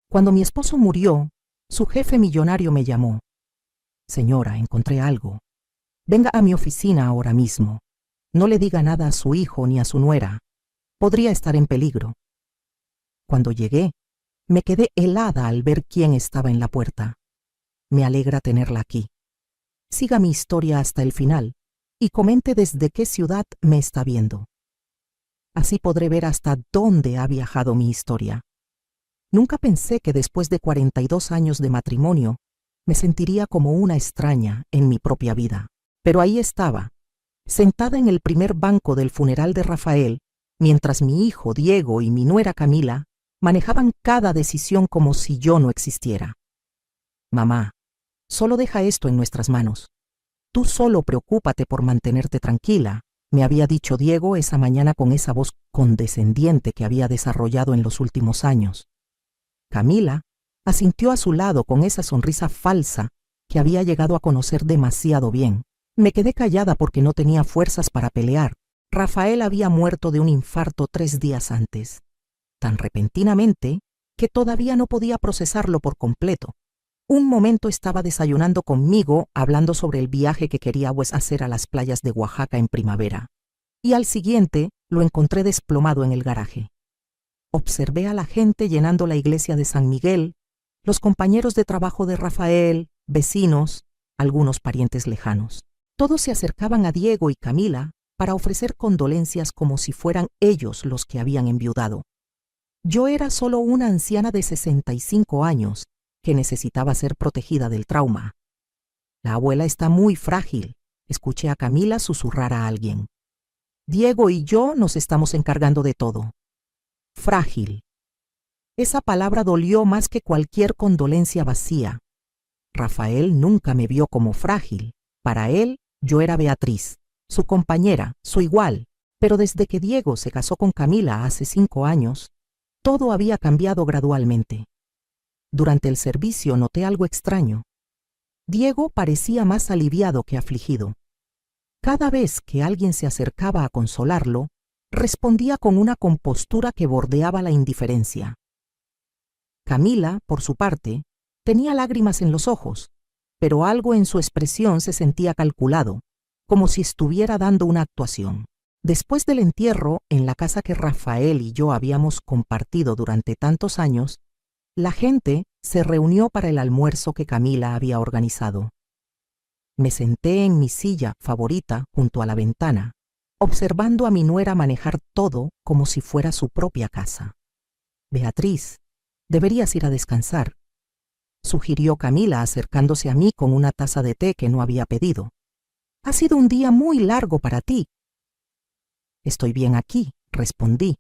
Cuando mi esposo murió, su jefe millonario me llamó. Señora, encontré algo. Venga a mi oficina ahora mismo. No le diga nada a su hijo ni a su nuera. Podría estar en peligro. Cuando llegué, me quedé helada al ver quién estaba en la puerta. Me alegra tenerla aquí. Siga mi historia hasta el final y comente desde qué ciudad me está viendo. Así podré ver hasta dónde ha viajado mi historia. Nunca pensé que después de 42 años de matrimonio me sentiría como una extraña en mi propia vida. Pero ahí estaba, sentada en el primer banco del funeral de Rafael, mientras mi hijo Diego y mi nuera Camila manejaban cada decisión como si yo no existiera. Mamá, solo deja esto en nuestras manos. Tú solo preocúpate por mantenerte tranquila, me había dicho Diego esa mañana con esa voz condescendiente que había desarrollado en los últimos años. Camila asintió a su lado con esa sonrisa falsa que había llegado a conocer demasiado bien. Me quedé callada porque no tenía fuerzas para pelear. Rafael había muerto de un infarto 3 días antes, tan repentinamente que todavía no podía procesarlo por completo. Un momento estaba desayunando conmigo hablando sobre el viaje que quería hacer a las playas de Oaxaca en primavera, y al siguiente lo encontré desplomado en el garaje. Observé a la gente llenando la iglesia de San Miguel, los compañeros de trabajo de Rafael, vecinos, algunos parientes lejanos. Todos se acercaban a Diego y Camila para ofrecer condolencias como si fueran ellos los que habían enviudado. Yo era solo una anciana de 65 años que necesitaba ser protegida del trauma. La abuela está muy frágil, escuché a Camila susurrar a alguien. Diego y yo nos estamos encargando de todo. Frágil. Esa palabra dolió más que cualquier condolencia vacía. Rafael nunca me vio como frágil. Para él, yo era Beatriz, su compañera, su igual. Pero desde que Diego se casó con Camila hace 5 años, todo había cambiado gradualmente. Durante el servicio noté algo extraño. Diego parecía más aliviado que afligido. Cada vez que alguien se acercaba a consolarlo, respondía con una compostura que bordeaba la indiferencia. Camila, por su parte, tenía lágrimas en los ojos, pero algo en su expresión se sentía calculado, como si estuviera dando una actuación. Después del entierro, en la casa que Rafael y yo habíamos compartido durante tantos años, la gente se reunió para el almuerzo que Camila había organizado. Me senté en mi silla favorita junto a la ventana, observando a mi nuera manejar todo como si fuera su propia casa. Beatriz, deberías ir a descansar, sugirió Camila acercándose a mí con una taza de té que no había pedido. Ha sido un día muy largo para ti. Estoy bien aquí, respondí,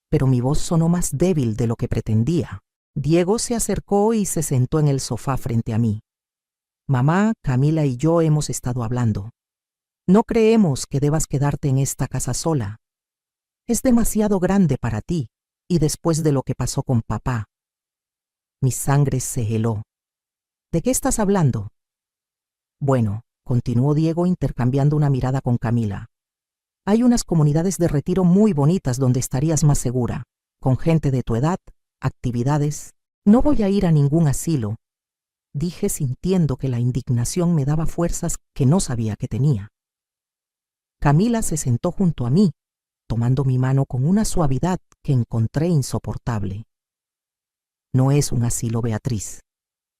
pero mi voz sonó más débil de lo que pretendía. Diego se acercó y se sentó en el sofá frente a mí. Mamá, Camila y yo hemos estado hablando. No creemos que debas quedarte en esta casa sola. Es demasiado grande para ti, y después de lo que pasó con papá. Mi sangre se heló. ¿De qué estás hablando? Bueno, continuó Diego intercambiando una mirada con Camila. Hay unas comunidades de retiro muy bonitas donde estarías más segura, con gente de tu edad, actividades. No voy a ir a ningún asilo, dije sintiendo que la indignación me daba fuerzas que no sabía que tenía. Camila se sentó junto a mí, tomando mi mano con una suavidad que encontré insoportable. No es un asilo, Beatriz.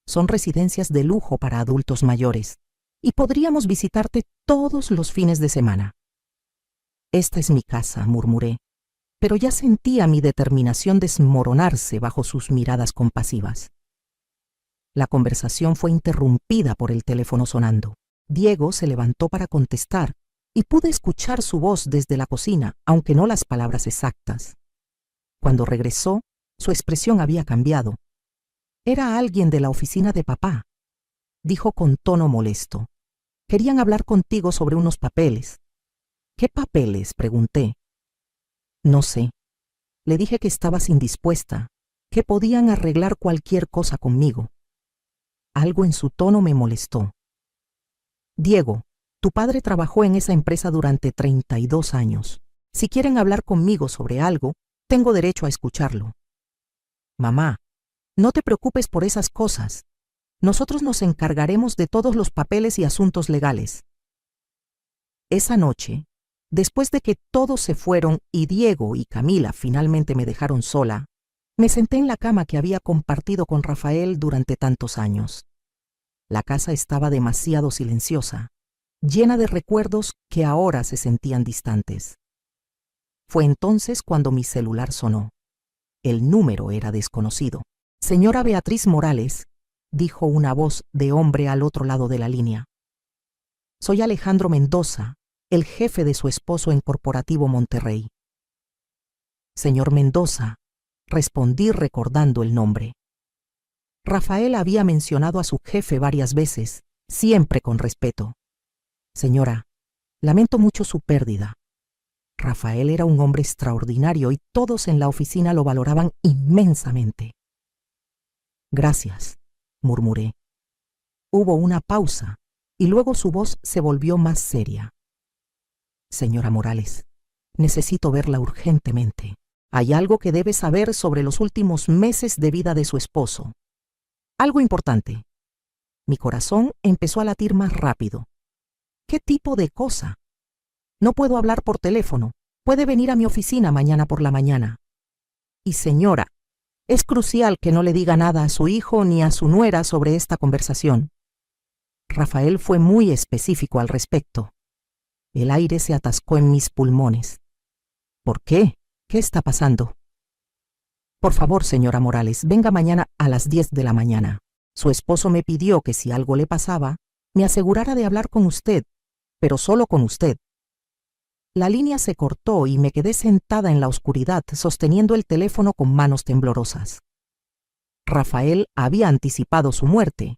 Son residencias de lujo para adultos mayores, y podríamos visitarte todos los fines de semana. Esta es mi casa, murmuré, pero ya sentía mi determinación desmoronarse bajo sus miradas compasivas. La conversación fue interrumpida por el teléfono sonando. Diego se levantó para contestar, y pude escuchar su voz desde la cocina, aunque no las palabras exactas. Cuando regresó, su expresión había cambiado. Era alguien de la oficina de papá, dijo con tono molesto. Querían hablar contigo sobre unos papeles. ¿Qué papeles?, pregunté. No sé. Le dije que estabas indispuesta, que podían arreglar cualquier cosa conmigo. Algo en su tono me molestó. Diego, tu padre trabajó en esa empresa durante 32 años. Si quieren hablar conmigo sobre algo, tengo derecho a escucharlo. Mamá, No te preocupes por esas cosas. Nosotros nos encargaremos de todos los papeles y asuntos legales. Esa noche, después de que todos se fueron y Diego y Camila finalmente me dejaron sola, me senté en la cama que había compartido con Rafael durante tantos años. La casa estaba demasiado silenciosa, llena de recuerdos que ahora se sentían distantes. Fue entonces cuando mi celular sonó. El número era desconocido. Señora Beatriz Morales, dijo una voz de hombre al otro lado de la línea. Soy Alejandro Mendoza, el jefe de su esposo en Corporativo Monterrey. Señor Mendoza, respondí recordando el nombre. Rafael había mencionado a su jefe varias veces, siempre con respeto. Señora, lamento mucho su pérdida. Rafael era un hombre extraordinario y todos en la oficina lo valoraban inmensamente. Gracias, murmuré. Hubo una pausa y luego su voz se volvió más seria. Señora Morales, necesito verla urgentemente. Hay algo que debe saber sobre los últimos meses de vida de su esposo. Algo importante. Mi corazón empezó a latir más rápido. ¿Qué tipo de cosa? No puedo hablar por teléfono. Puede venir a mi oficina mañana por la mañana. Y señora, es crucial que no le diga nada a su hijo ni a su nuera sobre esta conversación. Rafael fue muy específico al respecto. El aire se atascó en mis pulmones. ¿Por qué? ¿Qué está pasando? Por favor, señora Morales, venga mañana a las 10 de la mañana. Su esposo me pidió que si algo le pasaba, me asegurara de hablar con usted, pero solo con usted. La línea se cortó y me quedé sentada en la oscuridad, sosteniendo el teléfono con manos temblorosas. Rafael había anticipado su muerte.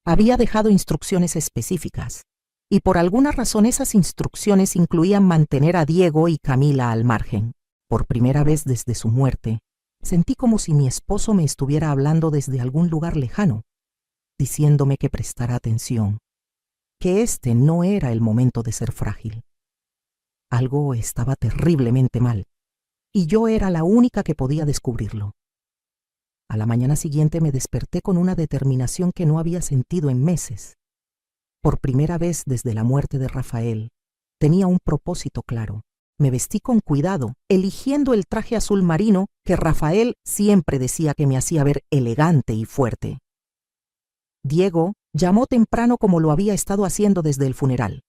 Había dejado instrucciones específicas, y por alguna razón esas instrucciones incluían mantener a Diego y Camila al margen. Por primera vez desde su muerte, sentí como si mi esposo me estuviera hablando desde algún lugar lejano, diciéndome que prestara atención, que este no era el momento de ser frágil. Algo estaba terriblemente mal, y yo era la única que podía descubrirlo. A la mañana siguiente me desperté con una determinación que no había sentido en meses. Por primera vez desde la muerte de Rafael, tenía un propósito claro. Me vestí con cuidado, eligiendo el traje azul marino que Rafael siempre decía que me hacía ver elegante y fuerte. Diego llamó temprano como lo había estado haciendo desde el funeral.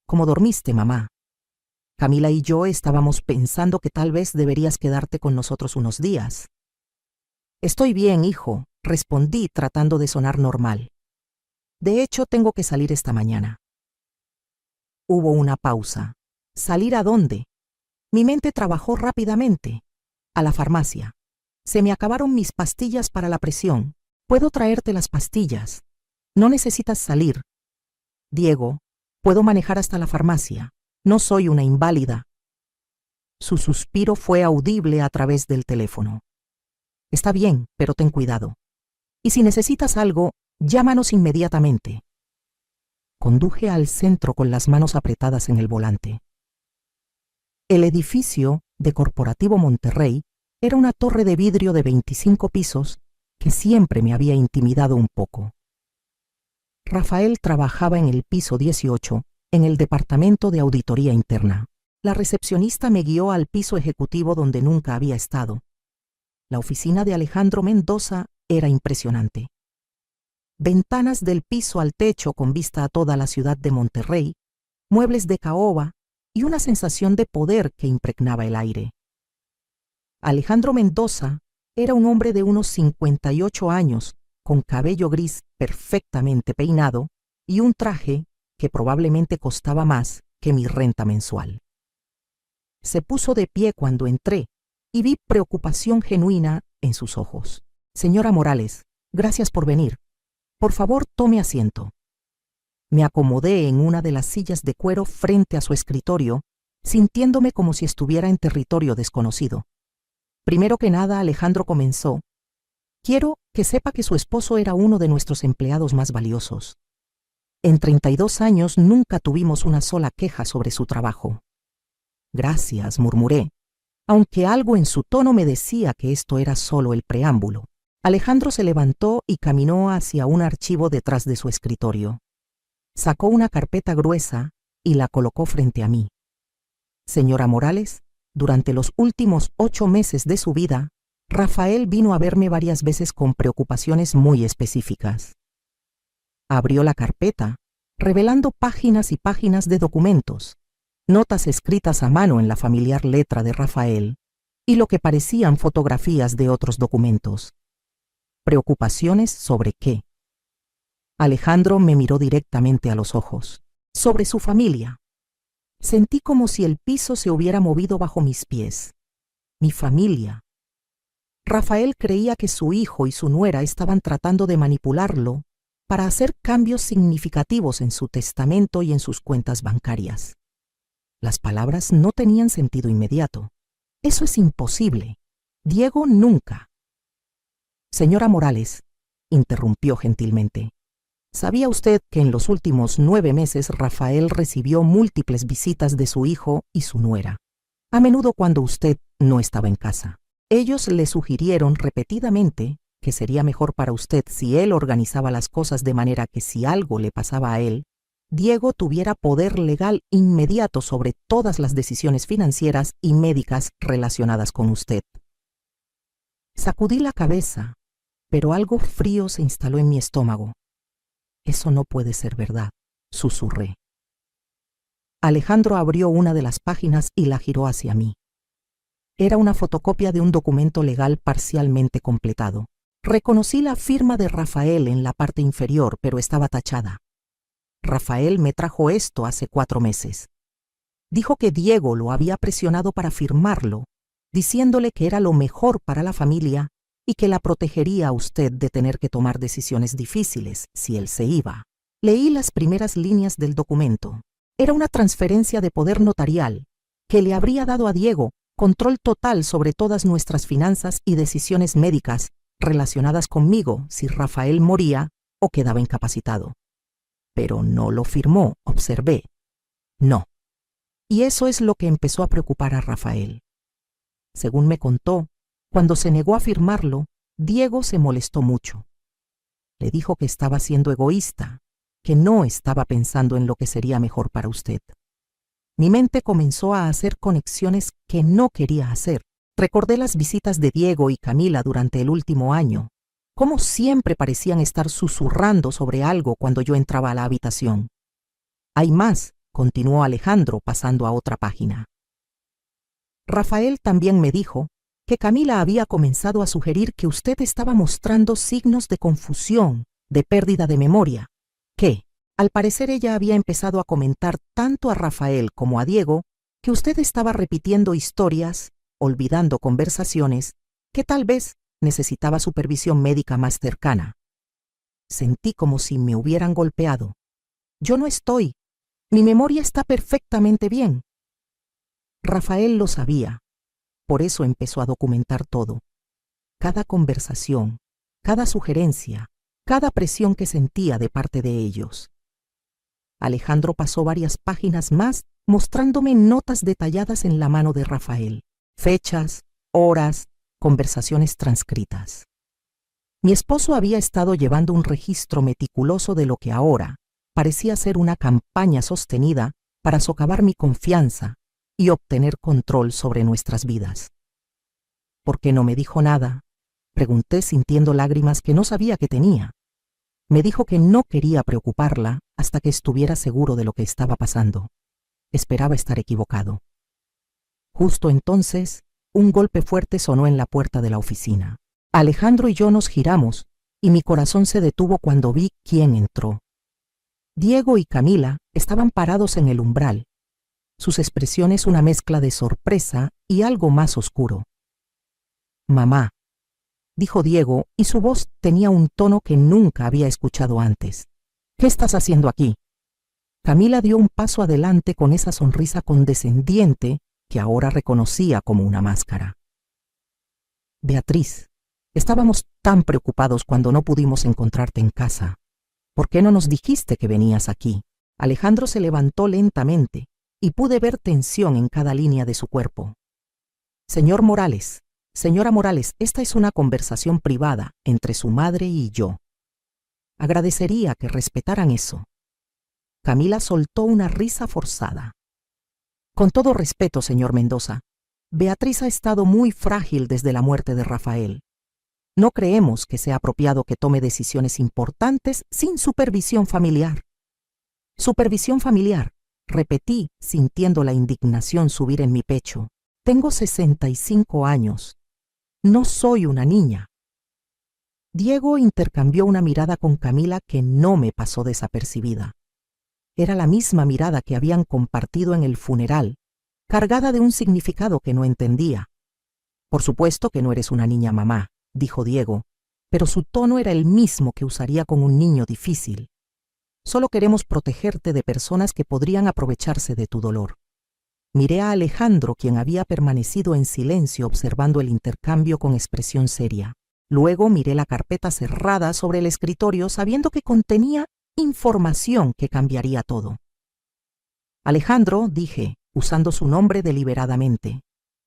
¿Cómo dormiste, mamá? Camila y yo estábamos pensando que tal vez deberías quedarte con nosotros unos días. Estoy bien, hijo, respondí tratando de sonar normal. De hecho, tengo que salir esta mañana. Hubo una pausa. ¿Salir a dónde? Mi mente trabajó rápidamente. A la farmacia. Se me acabaron mis pastillas para la presión. Puedo traerte las pastillas. No necesitas salir. Diego, puedo manejar hasta la farmacia. No soy una inválida. Su suspiro fue audible a través del teléfono. Está bien, pero ten cuidado. Y si necesitas algo, llámanos inmediatamente. Conduje al centro con las manos apretadas en el volante. El edificio de Corporativo Monterrey era una torre de vidrio de 25 pisos que siempre me había intimidado un poco. Rafael trabajaba en el piso 18, en el departamento de auditoría interna. La recepcionista me guió al piso ejecutivo donde nunca había estado. La oficina de Alejandro Mendoza era impresionante. Ventanas del piso al techo con vista a toda la ciudad de Monterrey, muebles de caoba y una sensación de poder que impregnaba el aire. Alejandro Mendoza era un hombre de unos 58 años, con cabello gris perfectamente peinado y un traje que probablemente costaba más que mi renta mensual. Se puso de pie cuando entré y vi preocupación genuina en sus ojos. Señora Morales, gracias por venir. Por favor, tome asiento. Me acomodé en una de las sillas de cuero frente a su escritorio, sintiéndome como si estuviera en territorio desconocido. Primero que nada, Alejandro comenzó. Quiero que sepa que su esposo era uno de nuestros empleados más valiosos. En 32 años nunca tuvimos una sola queja sobre su trabajo. Gracias, murmuré, aunque algo en su tono me decía que esto era solo el preámbulo. Alejandro se levantó y caminó hacia un archivo detrás de su escritorio. Sacó una carpeta gruesa y la colocó frente a mí. Señora Morales, durante los últimos 8 meses de su vida, Rafael vino a verme varias veces con preocupaciones muy específicas. Abrió la carpeta, revelando páginas y páginas de documentos, notas escritas a mano en la familiar letra de Rafael y lo que parecían fotografías de otros documentos. ¿Preocupaciones sobre qué? Alejandro me miró directamente a los ojos. Sobre su familia. Sentí como si el piso se hubiera movido bajo mis pies. Mi familia. Rafael creía que su hijo y su nuera estaban tratando de manipularlo para hacer cambios significativos en su testamento y en sus cuentas bancarias. Las palabras no tenían sentido inmediato. Eso es imposible. Diego nunca. Señora Morales, interrumpió gentilmente, ¿sabía usted que en los últimos 9 meses Rafael recibió múltiples visitas de su hijo y su nuera? A menudo cuando usted no estaba en casa. Ellos le sugirieron repetidamente que sería mejor para usted si él organizaba las cosas de manera que si algo le pasaba a él, Diego tuviera poder legal inmediato sobre todas las decisiones financieras y médicas relacionadas con usted. Sacudí la cabeza, pero algo frío se instaló en mi estómago. Eso no puede ser verdad, susurré. Alejandro abrió una de las páginas y la giró hacia mí. Era una fotocopia de un documento legal parcialmente completado. Reconocí la firma de Rafael en la parte inferior, pero estaba tachada. Rafael me trajo esto hace 4 meses. Dijo que Diego lo había presionado para firmarlo, diciéndole que era lo mejor para la familia y que la protegería a usted de tener que tomar decisiones difíciles si él se iba. Leí las primeras líneas del documento. Era una transferencia de poder notarial que le habría dado a Diego control total sobre todas nuestras finanzas y decisiones médicas relacionadas conmigo si Rafael moría o quedaba incapacitado. Pero no lo firmó, observé. No. Y eso es lo que empezó a preocupar a Rafael. Según me contó, cuando se negó a firmarlo, Diego se molestó mucho. Le dijo que estaba siendo egoísta, que no estaba pensando en lo que sería mejor para usted. Mi mente comenzó a hacer conexiones que no quería hacer. Recordé las visitas de Diego y Camila durante el último año, cómo siempre parecían estar susurrando sobre algo cuando yo entraba a la habitación. Hay más, continuó Alejandro pasando a otra página. Rafael también me dijo que Camila había comenzado a sugerir que usted estaba mostrando signos de confusión, de pérdida de memoria, que, al parecer ella había empezado a comentar tanto a Rafael como a Diego que usted estaba repitiendo historias, olvidando conversaciones, que tal vez necesitaba supervisión médica más cercana. Sentí como si me hubieran golpeado. Yo no estoy. Mi memoria está perfectamente bien. Rafael lo sabía. Por eso empezó a documentar todo. Cada conversación, cada sugerencia, cada presión que sentía de parte de ellos. Alejandro pasó varias páginas más mostrándome notas detalladas en la mano de Rafael. Fechas, horas, conversaciones transcritas. Mi esposo había estado llevando un registro meticuloso de lo que ahora parecía ser una campaña sostenida para socavar mi confianza y obtener control sobre nuestras vidas. ¿Por qué no me dijo nada? Pregunté sintiendo lágrimas que no sabía que tenía. Me dijo que no quería preocuparla hasta que estuviera seguro de lo que estaba pasando. Esperaba estar equivocado. Justo entonces, un golpe fuerte sonó en la puerta de la oficina. Alejandro y yo nos giramos y mi corazón se detuvo cuando vi quién entró. Diego y Camila estaban parados en el umbral, sus expresiones una mezcla de sorpresa y algo más oscuro. «Mamá», dijo Diego, y su voz tenía un tono que nunca había escuchado antes. «¿Qué estás haciendo aquí?» Camila dio un paso adelante con esa sonrisa condescendiente que ahora reconocía como una máscara. «Beatriz, estábamos tan preocupados cuando no pudimos encontrarte en casa. ¿Por qué no nos dijiste que venías aquí?» Alejandro se levantó lentamente y pude ver tensión en cada línea de su cuerpo. «Señor Morales», Señora Morales, esta es una conversación privada entre su madre y yo. Agradecería que respetaran eso. Camila soltó una risa forzada. Con todo respeto, señor Mendoza, Beatriz ha estado muy frágil desde la muerte de Rafael. No creemos que sea apropiado que tome decisiones importantes sin supervisión familiar. Supervisión familiar, repetí, sintiendo la indignación subir en mi pecho. Tengo 65 años. No soy una niña. Diego intercambió una mirada con Camila que no me pasó desapercibida. Era la misma mirada que habían compartido en el funeral, cargada de un significado que no entendía. Por supuesto que no eres una niña, mamá, dijo Diego, pero su tono era el mismo que usaría con un niño difícil. Solo queremos protegerte de personas que podrían aprovecharse de tu dolor. Miré a Alejandro, quien había permanecido en silencio observando el intercambio con expresión seria. Luego miré la carpeta cerrada sobre el escritorio, sabiendo que contenía información que cambiaría todo. Alejandro, dije, usando su nombre deliberadamente,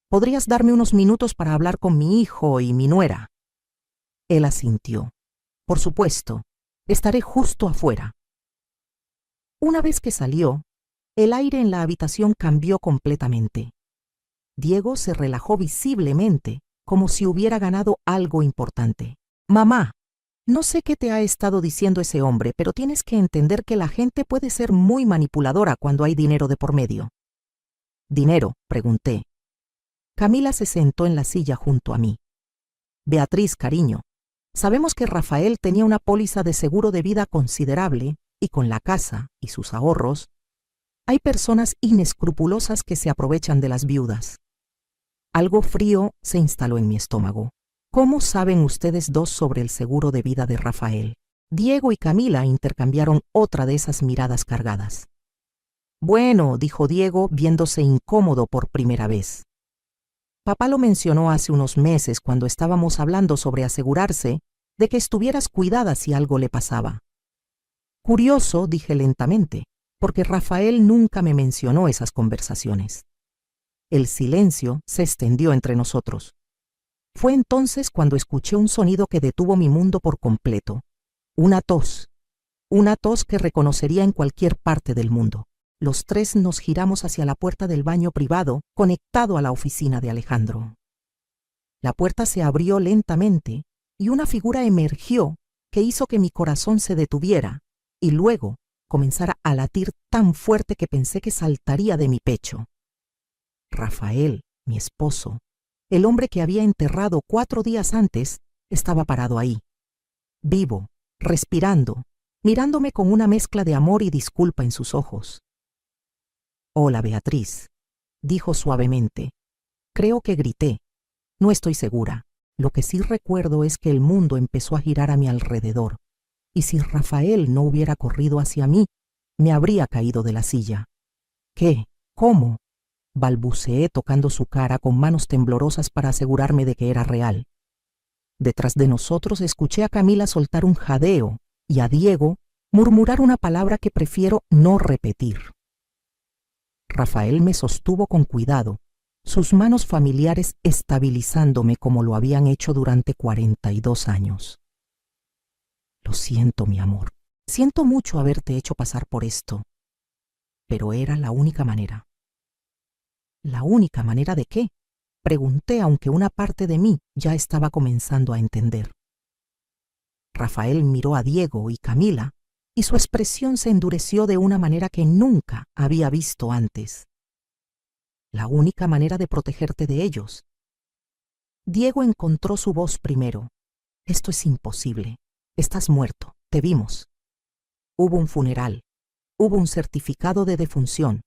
¿podrías darme unos minutos para hablar con mi hijo y mi nuera? Él asintió. Por supuesto, estaré justo afuera. Una vez que salió, el aire en la habitación cambió completamente. Diego se relajó visiblemente, como si hubiera ganado algo importante. Mamá, no sé qué te ha estado diciendo ese hombre, pero tienes que entender que la gente puede ser muy manipuladora cuando hay dinero de por medio. ¿Dinero?, pregunté. Camila se sentó en la silla junto a mí. Beatriz, cariño, sabemos que Rafael tenía una póliza de seguro de vida considerable y con la casa y sus ahorros, hay personas inescrupulosas que se aprovechan de las viudas. Algo frío se instaló en mi estómago. ¿Cómo saben ustedes dos sobre el seguro de vida de Rafael? Diego y Camila intercambiaron otra de esas miradas cargadas. Bueno, dijo Diego, viéndose incómodo por primera vez. Papá lo mencionó hace unos meses cuando estábamos hablando sobre asegurarse de que estuvieras cuidada si algo le pasaba. Curioso, dije lentamente, porque Rafael nunca me mencionó esas conversaciones. El silencio se extendió entre nosotros. Fue entonces cuando escuché un sonido que detuvo mi mundo por completo. Una tos que reconocería en cualquier parte del mundo. Los tres nos giramos hacia la puerta del baño privado, conectado a la oficina de Alejandro. La puerta se abrió lentamente y una figura emergió que hizo que mi corazón se detuviera y luego comenzara a latir tan fuerte que pensé que saltaría de mi pecho. Rafael, mi esposo, el hombre que había enterrado 4 días antes, estaba parado ahí, vivo, respirando, mirándome con una mezcla de amor y disculpa en sus ojos. «Hola, Beatriz», dijo suavemente. Creo que grité. No estoy segura. Lo que sí recuerdo es que el mundo empezó a girar a mi alrededor, y si Rafael no hubiera corrido hacia mí, me habría caído de la silla. «¿Qué? ¿Cómo?», balbuceé tocando su cara con manos temblorosas para asegurarme de que era real. Detrás de nosotros escuché a Camila soltar un jadeo y a Diego murmurar una palabra que prefiero no repetir. Rafael me sostuvo con cuidado, sus manos familiares estabilizándome como lo habían hecho durante 42 años. Lo siento, mi amor. Siento mucho haberte hecho pasar por esto. Pero era la única manera. ¿La única manera de qué?, pregunté, aunque una parte de mí ya estaba comenzando a entender. Rafael miró a Diego y Camila, y su expresión se endureció de una manera que nunca había visto antes. La única manera de protegerte de ellos. Diego encontró su voz primero. Esto es imposible. Estás muerto. Te vimos. Hubo un funeral. Hubo un certificado de defunción.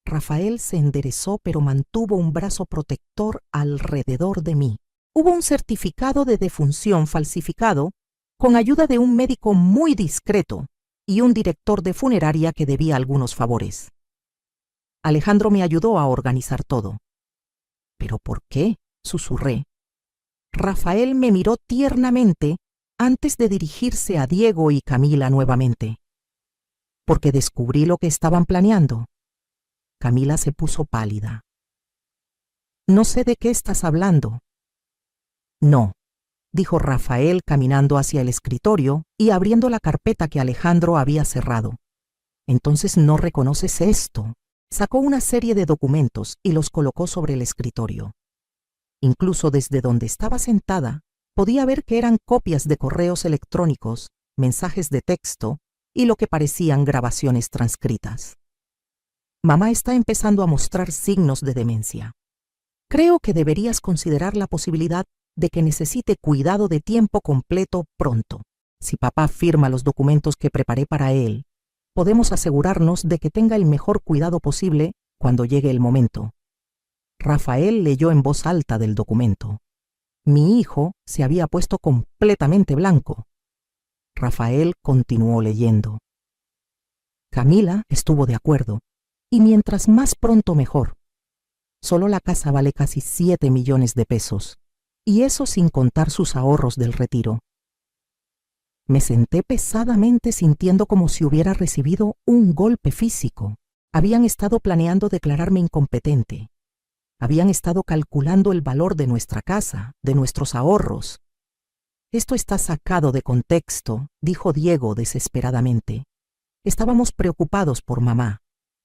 Rafael se enderezó, pero mantuvo un brazo protector alrededor de mí. Hubo un certificado de defunción falsificado con ayuda de un médico muy discreto y un director de funeraria que debía algunos favores. Alejandro me ayudó a organizar todo. ¿Pero por qué?, susurré. Rafael me miró tiernamente antes de dirigirse a Diego y Camila nuevamente. Porque descubrí lo que estaban planeando. Camila se puso pálida. No sé de qué estás hablando. No, dijo Rafael caminando hacia el escritorio y abriendo la carpeta que Alejandro había cerrado. Entonces no reconoces esto. Sacó una serie de documentos y los colocó sobre el escritorio. Incluso desde donde estaba sentada, podía ver que eran copias de correos electrónicos, mensajes de texto y lo que parecían grabaciones transcritas. Mamá está empezando a mostrar signos de demencia. Creo que deberías considerar la posibilidad de que necesite cuidado de tiempo completo pronto. Si papá firma los documentos que preparé para él, podemos asegurarnos de que tenga el mejor cuidado posible cuando llegue el momento. Rafael leyó en voz alta del documento. Mi hijo se había puesto completamente blanco. Rafael continuó leyendo. Camila estuvo de acuerdo, y mientras más pronto mejor. Solo la casa vale casi 7 millones de pesos, y eso sin contar sus ahorros del retiro. Me senté pesadamente sintiendo como si hubiera recibido un golpe físico. Habían estado planeando declararme incompetente. Habían estado calculando el valor de nuestra casa, de nuestros ahorros. Esto está sacado de contexto, dijo Diego desesperadamente. Estábamos preocupados por mamá.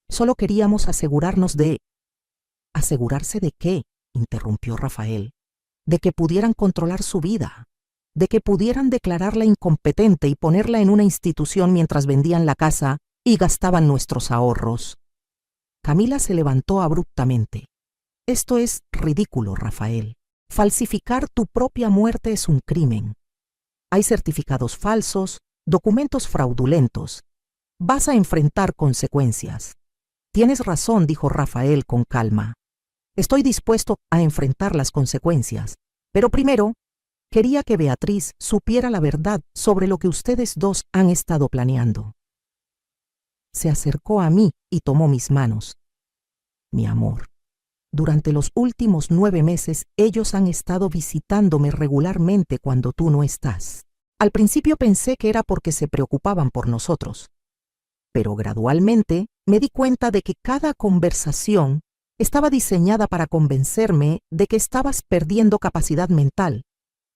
Solo queríamos asegurarnos de... ¿Asegurarse de qué?, interrumpió Rafael. De que pudieran controlar su vida, de que pudieran declararla incompetente y ponerla en una institución mientras vendían la casa y gastaban nuestros ahorros. Camila se levantó abruptamente. Esto es ridículo, Rafael. Falsificar tu propia muerte es un crimen. Hay certificados falsos, documentos fraudulentos. Vas a enfrentar consecuencias. Tienes razón, dijo Rafael con calma. Estoy dispuesto a enfrentar las consecuencias, pero primero quería que Beatriz supiera la verdad sobre lo que ustedes dos han estado planeando. Se acercó a mí y tomó mis manos. Mi amor, durante los últimos 9 meses ellos han estado visitándome regularmente cuando tú no estás. Al principio pensé que era porque se preocupaban por nosotros, pero gradualmente me di cuenta de que cada conversación estaba diseñada para convencerme de que estabas perdiendo capacidad mental,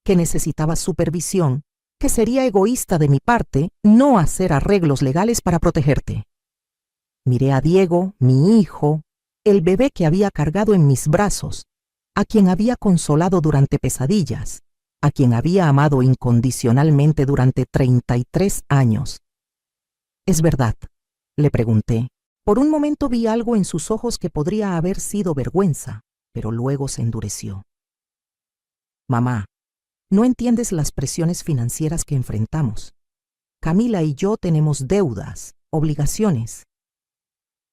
que necesitabas supervisión, que sería egoísta de mi parte no hacer arreglos legales para protegerte. Miré a Diego, mi hijo, el bebé que había cargado en mis brazos, a quien había consolado durante pesadillas, a quien había amado incondicionalmente durante 33 años. ¿Es verdad?, le pregunté. Por un momento vi algo en sus ojos que podría haber sido vergüenza, pero luego se endureció. Mamá, no entiendes las presiones financieras que enfrentamos. Camila y yo tenemos deudas, obligaciones.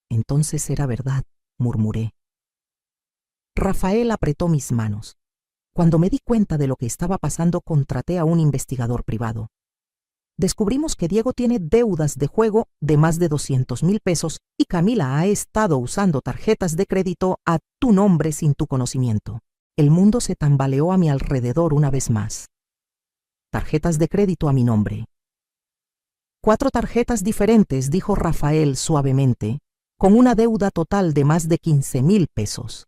Entonces era verdad, murmuré. Rafael apretó mis manos. Cuando me di cuenta de lo que estaba pasando, contraté a un investigador privado. Descubrimos que Diego tiene deudas de juego de más de 200,000 pesos y Camila ha estado usando tarjetas de crédito a tu nombre sin tu conocimiento. El mundo se tambaleó a mi alrededor una vez más. Tarjetas de crédito a mi nombre. 4 tarjetas diferentes, dijo Rafael suavemente, con una deuda total de más de 15,000 pesos.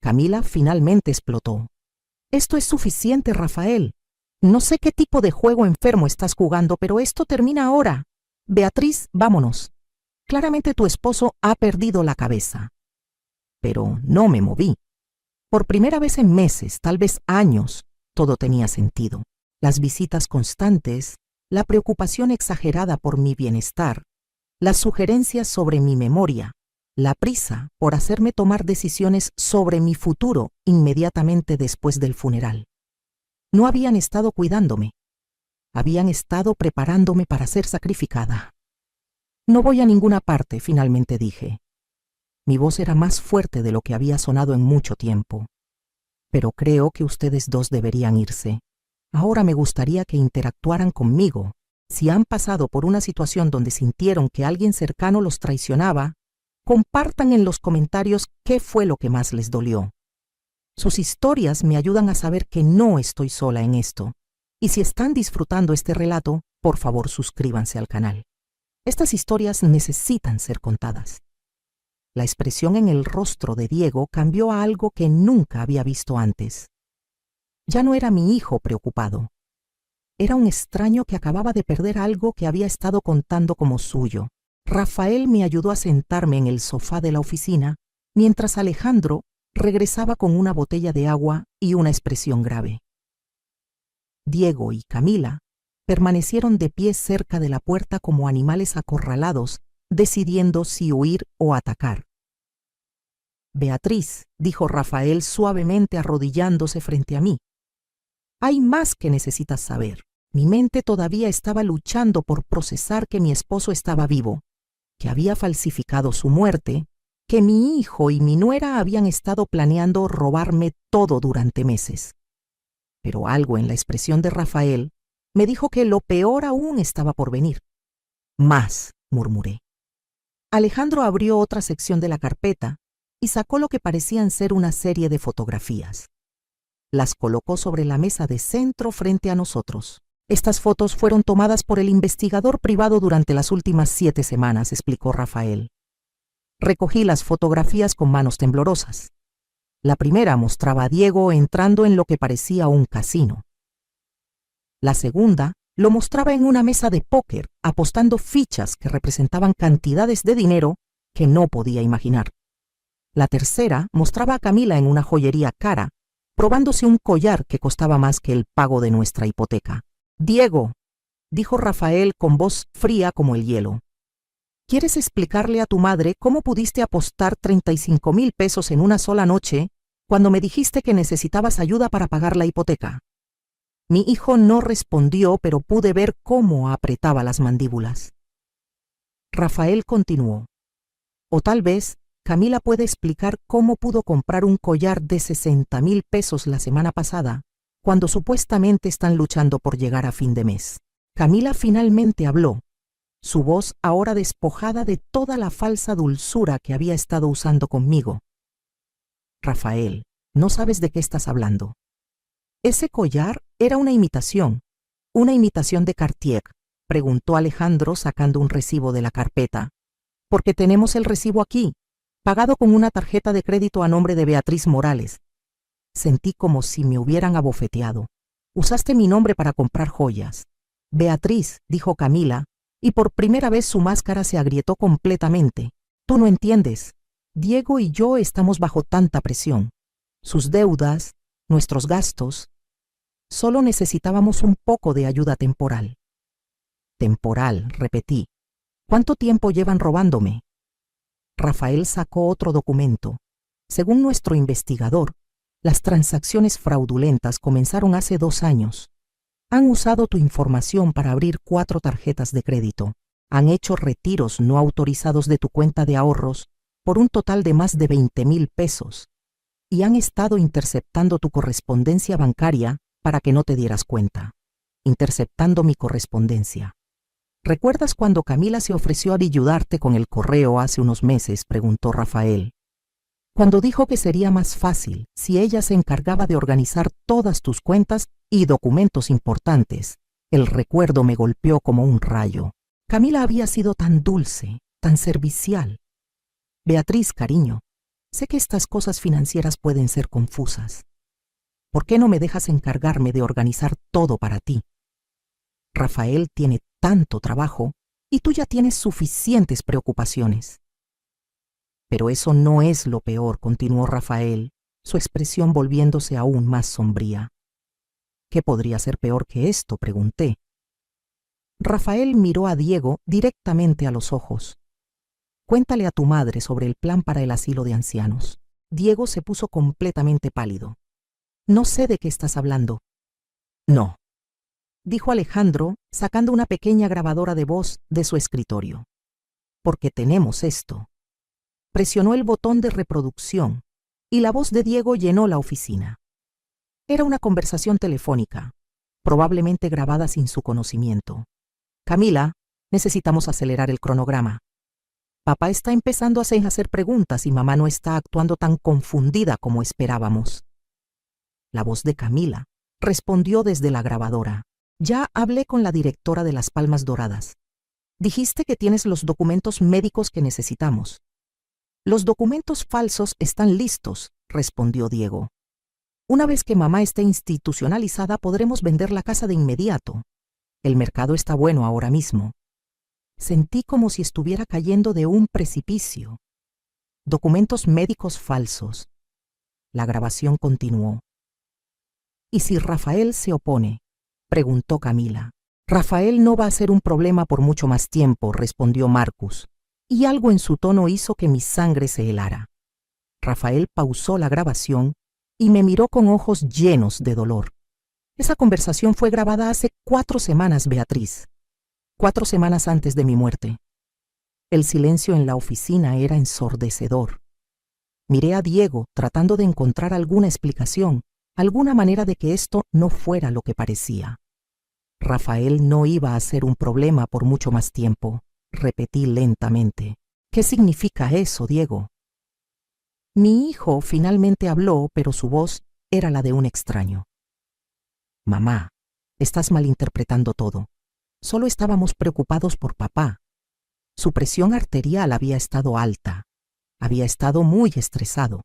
Camila finalmente explotó. Esto es suficiente, Rafael. No sé qué tipo de juego enfermo estás jugando, pero esto termina ahora. Beatriz, vámonos. Claramente tu esposo ha perdido la cabeza. Pero no me moví. Por primera vez en meses, tal vez años, todo tenía sentido. Las visitas constantes, la preocupación exagerada por mi bienestar, las sugerencias sobre mi memoria, la prisa por hacerme tomar decisiones sobre mi futuro inmediatamente después del funeral. No habían estado cuidándome. Habían estado preparándome para ser sacrificada. No voy a ninguna parte, finalmente dije. Mi voz era más fuerte de lo que había sonado en mucho tiempo. Pero creo que ustedes dos deberían irse. Ahora me gustaría que interactuaran conmigo. Si han pasado por una situación donde sintieron que alguien cercano los traicionaba, compartan en los comentarios qué fue lo que más les dolió. Sus historias me ayudan a saber que no estoy sola en esto. Y si están disfrutando este relato, por favor suscríbanse al canal. Estas historias necesitan ser contadas. La expresión en el rostro de Diego cambió a algo que nunca había visto antes. Ya no era mi hijo preocupado. Era un extraño que acababa de perder algo que había estado contando como suyo. Rafael me ayudó a sentarme en el sofá de la oficina, mientras Alejandro regresaba con una botella de agua y una expresión grave. Diego y Camila permanecieron de pie cerca de la puerta como animales acorralados, decidiendo si huir o atacar. Beatriz, dijo Rafael suavemente arrodillándose frente a mí. Hay más que necesitas saber. Mi mente todavía estaba luchando por procesar que mi esposo estaba vivo, que había falsificado su muerte, que mi hijo y mi nuera habían estado planeando robarme todo durante meses. Pero algo en la expresión de Rafael me dijo que lo peor aún estaba por venir. Más, murmuré. Alejandro abrió otra sección de la carpeta y sacó lo que parecían ser una serie de fotografías. Las colocó sobre la mesa de centro frente a nosotros. Estas fotos fueron tomadas por el investigador privado durante las últimas 7 semanas, explicó Rafael. Recogí las fotografías con manos temblorosas. La primera mostraba a Diego entrando en lo que parecía un casino. La segunda lo mostraba en una mesa de póker, apostando fichas que representaban cantidades de dinero que no podía imaginar. La tercera mostraba a Camila en una joyería cara, probándose un collar que costaba más que el pago de nuestra hipoteca. Diego, dijo Rafael con voz fría como el hielo, ¿quieres explicarle a tu madre cómo pudiste apostar 35,000 pesos en una sola noche cuando me dijiste que necesitabas ayuda para pagar la hipoteca? Mi hijo no respondió, pero pude ver cómo apretaba las mandíbulas. Rafael continuó. O tal vez Camila puede explicar cómo pudo comprar un collar de 60,000 pesos la semana pasada, cuando supuestamente están luchando por llegar a fin de mes. Camila finalmente habló, su voz ahora despojada de toda la falsa dulzura que había estado usando conmigo. Rafael, no sabes de qué estás hablando. Ese collar era una imitación de Cartier, preguntó Alejandro sacando un recibo de la carpeta. Porque tenemos el recibo aquí, pagado con una tarjeta de crédito a nombre de Beatriz Morales. Sentí como si me hubieran abofeteado. Usaste mi nombre para comprar joyas. Beatriz, dijo Camila, y por primera vez su máscara se agrietó completamente. Tú no entiendes. Diego y yo estamos bajo tanta presión. Sus deudas, nuestros gastos. Solo necesitábamos un poco de ayuda temporal. Temporal, repetí. ¿Cuánto tiempo llevan robándome? Rafael sacó otro documento. Según nuestro investigador, las transacciones fraudulentas comenzaron hace 2 años. Han usado tu información para abrir 4 tarjetas de crédito. Han hecho retiros no autorizados de tu cuenta de ahorros por un total de más de 20,000 pesos. Y han estado interceptando tu correspondencia bancaria para que no te dieras cuenta. Interceptando mi correspondencia. ¿Recuerdas cuando Camila se ofreció a ayudarte con el correo hace unos meses?, preguntó Rafael. Cuando dijo que sería más fácil si ella se encargaba de organizar todas tus cuentas y documentos importantes. El recuerdo me golpeó como un rayo. Camila había sido tan dulce, tan servicial. Beatriz, cariño, sé que estas cosas financieras pueden ser confusas. ¿Por qué no me dejas encargarme de organizar todo para ti? Rafael tiene tanto trabajo y tú ya tienes suficientes preocupaciones. Pero eso no es lo peor, continuó Rafael, su expresión volviéndose aún más sombría. ¿Qué podría ser peor que esto?, pregunté. Rafael miró a Diego directamente a los ojos. Cuéntale a tu madre sobre el plan para el asilo de ancianos. Diego se puso completamente pálido. No sé de qué estás hablando. No, dijo Alejandro, sacando una pequeña grabadora de voz de su escritorio. Porque tenemos esto. Presionó el botón de reproducción y la voz de Diego llenó la oficina. Era una conversación telefónica, probablemente grabada sin su conocimiento. Camila, necesitamos acelerar el cronograma. Papá está empezando a hacer preguntas y mamá no está actuando tan confundida como esperábamos. La voz de Camila respondió desde la grabadora. Ya hablé con la directora de Las Palmas Doradas. Dijiste que tienes los documentos médicos que necesitamos. Los documentos falsos están listos, respondió Diego. Una vez que mamá esté institucionalizada, podremos vender la casa de inmediato. El mercado está bueno ahora mismo. Sentí como si estuviera cayendo de un precipicio. Documentos médicos falsos. La grabación continuó. ¿Y si Rafael se opone?, preguntó Camila. Rafael no va a ser un problema por mucho más tiempo, respondió Marcus, y algo en su tono hizo que mi sangre se helara. Rafael pausó la grabación y me miró con ojos llenos de dolor. Esa conversación fue grabada hace 4 semanas, Beatriz. 4 semanas antes de mi muerte. El silencio en la oficina era ensordecedor. Miré a Diego tratando de encontrar alguna explicación, alguna manera de que esto no fuera lo que parecía. Rafael no iba a ser un problema por mucho más tiempo, repetí lentamente. ¿Qué significa eso, Diego? Mi hijo finalmente habló, pero su voz era la de un extraño. Mamá, estás malinterpretando todo. Solo estábamos preocupados por papá. Su presión arterial había estado alta. Había estado muy estresado.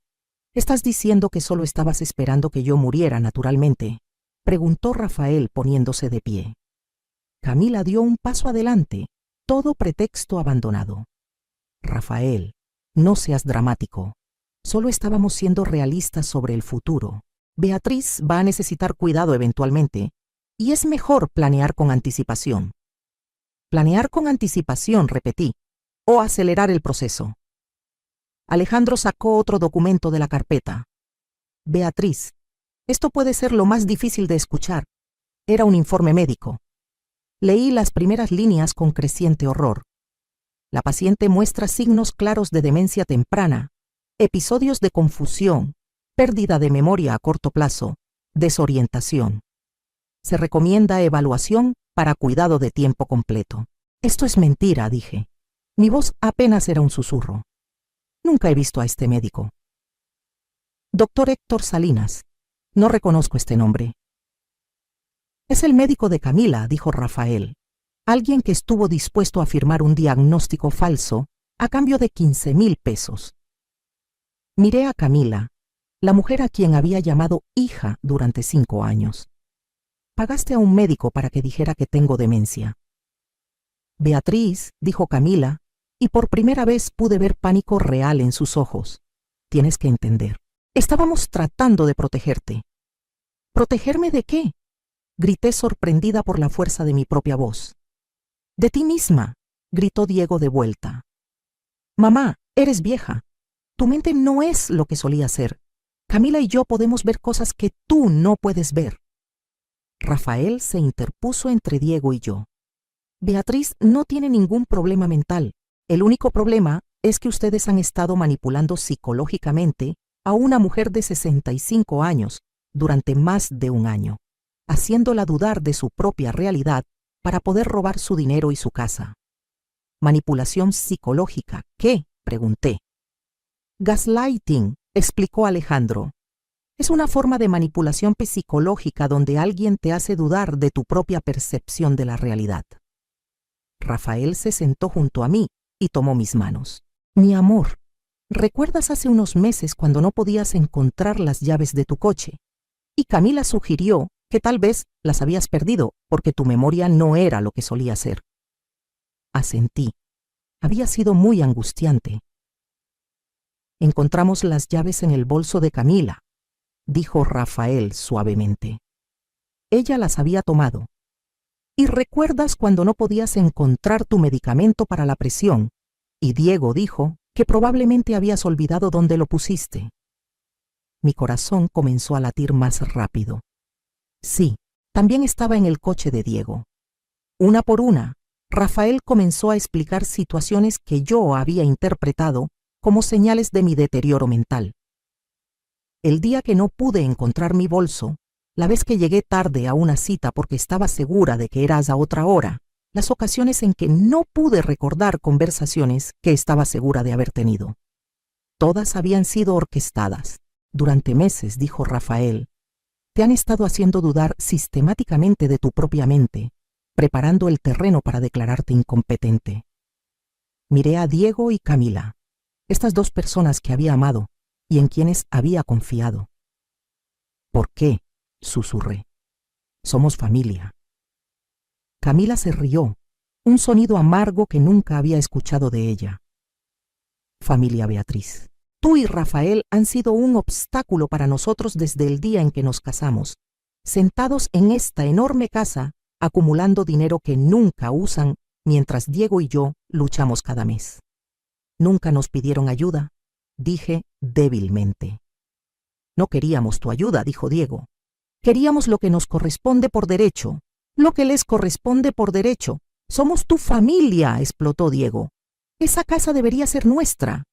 ¿Estás diciendo que solo estabas esperando que yo muriera naturalmente?, preguntó Rafael poniéndose de pie. Camila dio un paso adelante, todo pretexto abandonado. Rafael, no seas dramático. Solo estábamos siendo realistas sobre el futuro. Beatriz va a necesitar cuidado eventualmente, y es mejor planear con anticipación. Planear con anticipación, repetí, o acelerar el proceso. Alejandro sacó otro documento de la carpeta. Beatriz, esto puede ser lo más difícil de escuchar. Era un informe médico. Leí las primeras líneas con creciente horror. La paciente muestra signos claros de demencia temprana, episodios de confusión, pérdida de memoria a corto plazo, desorientación. Se recomienda evaluación para cuidado de tiempo completo. Esto es mentira, dije. Mi voz apenas era un susurro. Nunca he visto a este médico. Doctor Héctor Salinas. No reconozco este nombre. Es el médico de Camila, dijo Rafael. Alguien que estuvo dispuesto a firmar un diagnóstico falso a cambio de 15,000 pesos. Miré a Camila, la mujer a quien había llamado hija durante 5 años. Pagaste a un médico para que dijera que tengo demencia. Beatriz, dijo Camila, y por primera vez pude ver pánico real en sus ojos. Tienes que entender. Estábamos tratando de protegerte. ¿Protegerme de qué?, grité sorprendida por la fuerza de mi propia voz. De ti misma, gritó Diego de vuelta. Mamá, eres vieja. Tu mente no es lo que solía ser. Camila y yo podemos ver cosas que tú no puedes ver. Rafael se interpuso entre Diego y yo. Beatriz no tiene ningún problema mental. El único problema es que ustedes han estado manipulando psicológicamente a una mujer de 65 años durante más de 1 año, haciéndola dudar de su propia realidad para poder robar su dinero y su casa. ¿Manipulación psicológica qué?, pregunté. Gaslighting, explicó Alejandro. Es una forma de manipulación psicológica donde alguien te hace dudar de tu propia percepción de la realidad. Rafael se sentó junto a mí y tomó mis manos. Mi amor, ¿recuerdas hace unos meses cuando no podías encontrar las llaves de tu coche? Y Camila sugirió que tal vez las habías perdido porque tu memoria no era lo que solía ser. Asentí. Había sido muy angustiante. Encontramos las llaves en el bolso de Camila, dijo Rafael suavemente. Ella las había tomado. ¿Y recuerdas cuando no podías encontrar tu medicamento para la presión? Y Diego dijo que probablemente habías olvidado dónde lo pusiste. Mi corazón comenzó a latir más rápido. Sí, también estaba en el coche de Diego. Una por una, Rafael comenzó a explicar situaciones que yo había interpretado como señales de mi deterioro mental. El día que no pude encontrar mi bolso, la vez que llegué tarde a una cita porque estaba segura de que eras a otra hora, las ocasiones en que no pude recordar conversaciones que estaba segura de haber tenido. Todas habían sido orquestadas. Durante meses, dijo Rafael, te han estado haciendo dudar sistemáticamente de tu propia mente, preparando el terreno para declararte incompetente. Miré a Diego y Camila. estas dos personas que había amado y en quienes había confiado. ¿Por qué?, susurré. Somos familia. Camila se rió, un sonido amargo que nunca había escuchado de ella. Familia Beatriz, tú y Rafael han sido un obstáculo para nosotros desde el día en que nos casamos, sentados en esta enorme casa, acumulando dinero que nunca usan mientras Diego y yo luchamos cada mes. Nunca nos pidieron ayuda, dije débilmente. No queríamos tu ayuda, dijo Diego. Queríamos lo que nos corresponde por derecho, lo que les corresponde por derecho. Somos tu familia, explotó Diego. Esa casa debería ser nuestra.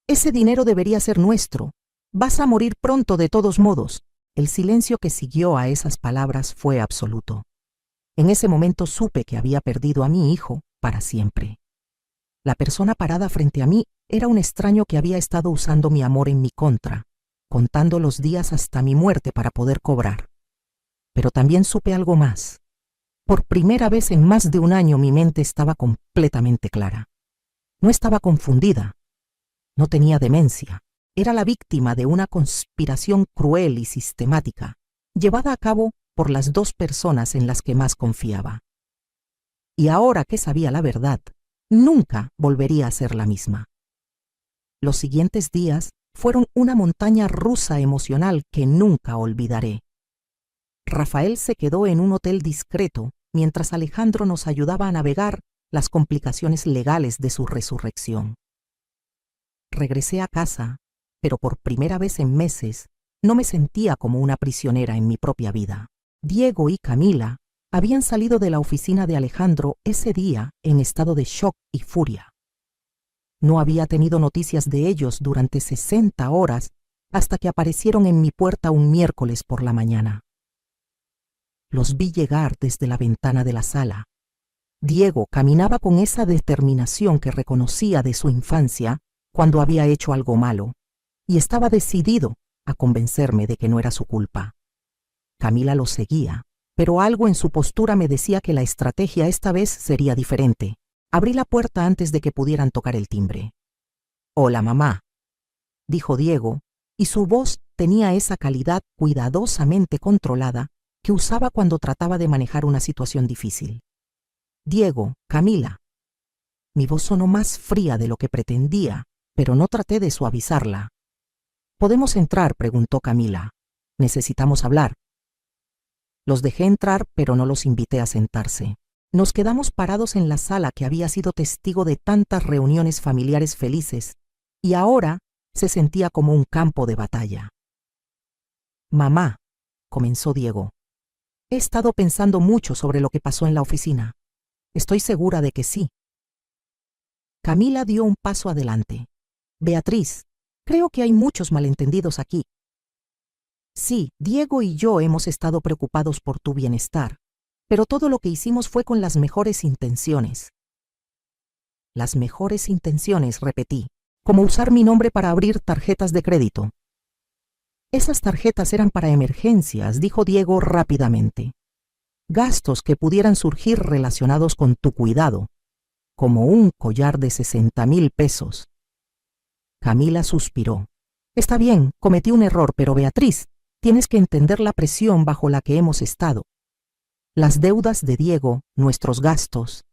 Ese dinero debería ser nuestro. Vas a morir pronto de todos modos. El silencio que siguió a esas palabras fue absoluto. En ese momento supe que había perdido a mi hijo para siempre. La persona parada frente a mí era un extraño que había estado usando mi amor en mi contra, contando los días hasta mi muerte para poder cobrar. Pero también supe algo más. Por primera vez en más de un año mi mente estaba completamente clara. No estaba confundida. No tenía demencia. Era la víctima de una conspiración cruel y sistemática, llevada a cabo por las dos personas en las que más confiaba. Y ahora que sabía la verdad, nunca volvería a ser la misma. Los siguientes días fueron una montaña rusa emocional que nunca olvidaré. Rafael se quedó en un hotel discreto mientras Alejandro nos ayudaba a navegar las complicaciones legales de su resurrección. Regresé a casa, pero por primera vez en meses no me sentía como una prisionera en mi propia vida. Diego y Camila habían salido de la oficina de Alejandro ese día en estado de shock y furia. No había tenido noticias de ellos durante 60 horas hasta que aparecieron en mi puerta un miércoles por la mañana. Los vi llegar desde la ventana de la sala. Diego caminaba con esa determinación que reconocía de su infancia cuando había hecho algo malo, y estaba decidido a convencerme de que no era su culpa. Camila lo seguía, pero algo en su postura me decía que la estrategia esta vez sería diferente. Abrí la puerta antes de que pudieran tocar el timbre. «Hola, mamá», dijo Diego, y su voz tenía esa calidad cuidadosamente controlada que usaba cuando trataba de manejar una situación difícil. «Diego, Camila». Mi voz sonó más fría de lo que pretendía, pero no traté de suavizarla. «¿Podemos entrar?», preguntó Camila. «Necesitamos hablar». Los dejé entrar, pero no los invité a sentarse. Nos quedamos parados en la sala que había sido testigo de tantas reuniones familiares felices, y ahora se sentía como un campo de batalla. «Mamá», comenzó Diego, «he estado pensando mucho sobre lo que pasó en la oficina. Estoy segura de que sí». Camila dio un paso adelante. «Beatriz, creo que hay muchos malentendidos aquí. Sí, Diego y yo hemos estado preocupados por tu bienestar, pero todo lo que hicimos fue con las mejores intenciones». «Las mejores intenciones», repetí, «como usar mi nombre para abrir tarjetas de crédito». «Esas tarjetas eran para emergencias», dijo Diego rápidamente. «Gastos que pudieran surgir relacionados con tu cuidado, como un collar de 60,000 pesos. Camila suspiró. «Está bien, cometí un error, pero Beatriz, tienes que entender la presión bajo la que hemos estado. Las deudas de Diego, nuestros gastos».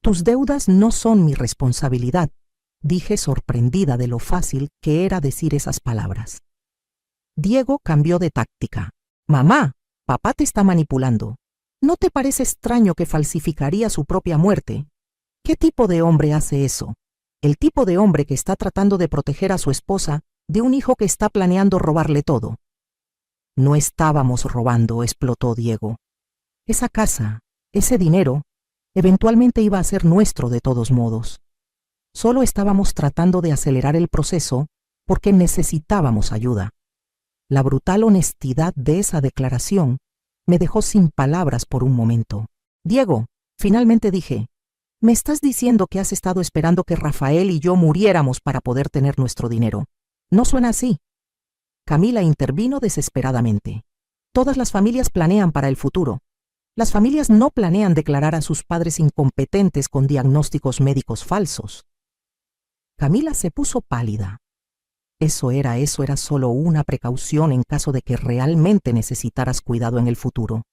«Tus deudas no son mi responsabilidad», dije sorprendida de lo fácil que era decir esas palabras. Diego cambió de táctica. «Mamá, papá te está manipulando. ¿No te parece extraño que falsificaría su propia muerte? ¿Qué tipo de hombre hace eso? El tipo de hombre que está tratando de proteger a su esposa de un hijo que está planeando robarle todo». «No estábamos robando», explotó Diego. «Esa casa, ese dinero, eventualmente iba a ser nuestro de todos modos. Solo estábamos tratando de acelerar el proceso porque necesitábamos ayuda». La brutal honestidad de esa declaración me dejó sin palabras por un momento. «Diego», finalmente dije, «me estás diciendo que has estado esperando que Rafael y yo muriéramos para poder tener nuestro dinero. No suena así». Camila intervino desesperadamente. «Todas las familias planean para el futuro. Las familias no planean declarar a sus padres incompetentes con diagnósticos médicos falsos». Camila se puso pálida. Eso era solo una precaución en caso de que realmente necesitaras cuidado en el futuro.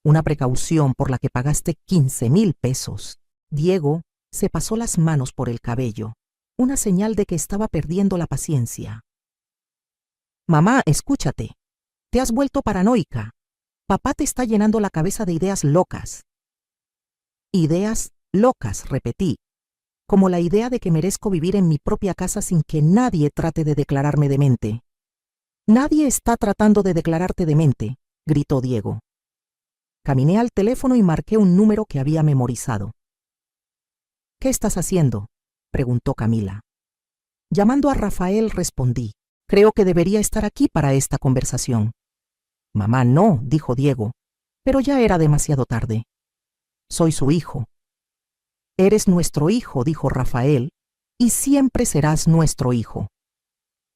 Una precaución por la que pagaste 15,000 pesos. Diego se pasó las manos por el cabello, una señal de que estaba perdiendo la paciencia. Mamá, escúchate. Te has vuelto paranoica. Papá te está llenando la cabeza de ideas locas. Ideas locas, repetí, como la idea de que merezco vivir en mi propia casa sin que nadie trate de declararme demente. Nadie está tratando de declararte demente, gritó Diego. Caminé al teléfono y marqué un número que había memorizado. ¿Qué estás haciendo?, preguntó Camila. Llamando a Rafael, respondí. Creo que debería estar aquí para esta conversación. Mamá, no, dijo Diego, pero ya era demasiado tarde. Soy su hijo. Eres nuestro hijo, dijo Rafael, y siempre serás nuestro hijo.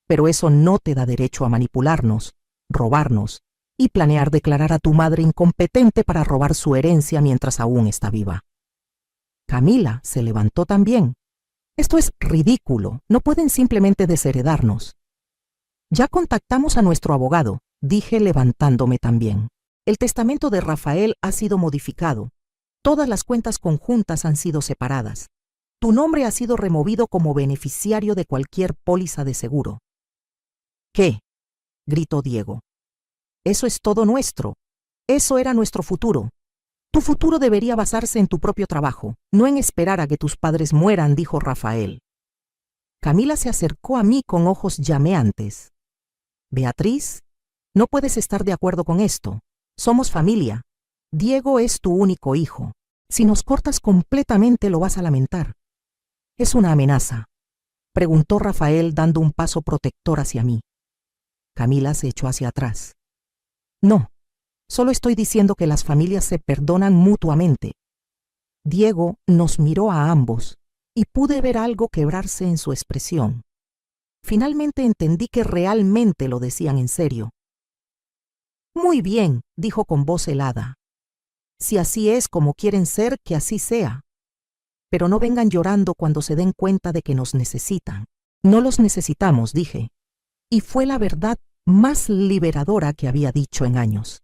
Pero eso no te da derecho a manipularnos, robarnos y planear declarar a tu madre incompetente para robar su herencia mientras aún está viva. Camila se levantó también. Esto es ridículo, no pueden simplemente desheredarnos. Ya contactamos a nuestro abogado, dije levantándome también. El testamento de Rafael ha sido modificado. Todas las cuentas conjuntas han sido separadas. Tu nombre ha sido removido como beneficiario de cualquier póliza de seguro. ¿Qué?, gritó Diego. Eso es todo nuestro. Eso era nuestro futuro. Tu futuro debería basarse en tu propio trabajo, no en esperar a que tus padres mueran, dijo Rafael. Camila se acercó a mí con ojos llameantes. Beatriz, no puedes estar de acuerdo con esto. Somos familia. Diego es tu único hijo. Si nos cortas completamente lo vas a lamentar. ¿Es una amenaza?, preguntó Rafael dando un paso protector hacia mí. Camila se echó hacia atrás. No, solo estoy diciendo que las familias se perdonan mutuamente. Diego nos miró a ambos y pude ver algo quebrarse en su expresión. Finalmente entendí que realmente lo decían en serio. Muy bien, dijo con voz helada. Si así es como quieren ser, que así sea. Pero no vengan llorando cuando se den cuenta de que nos necesitan. No los necesitamos, dije. Y fue la verdad más liberadora que había dicho en años.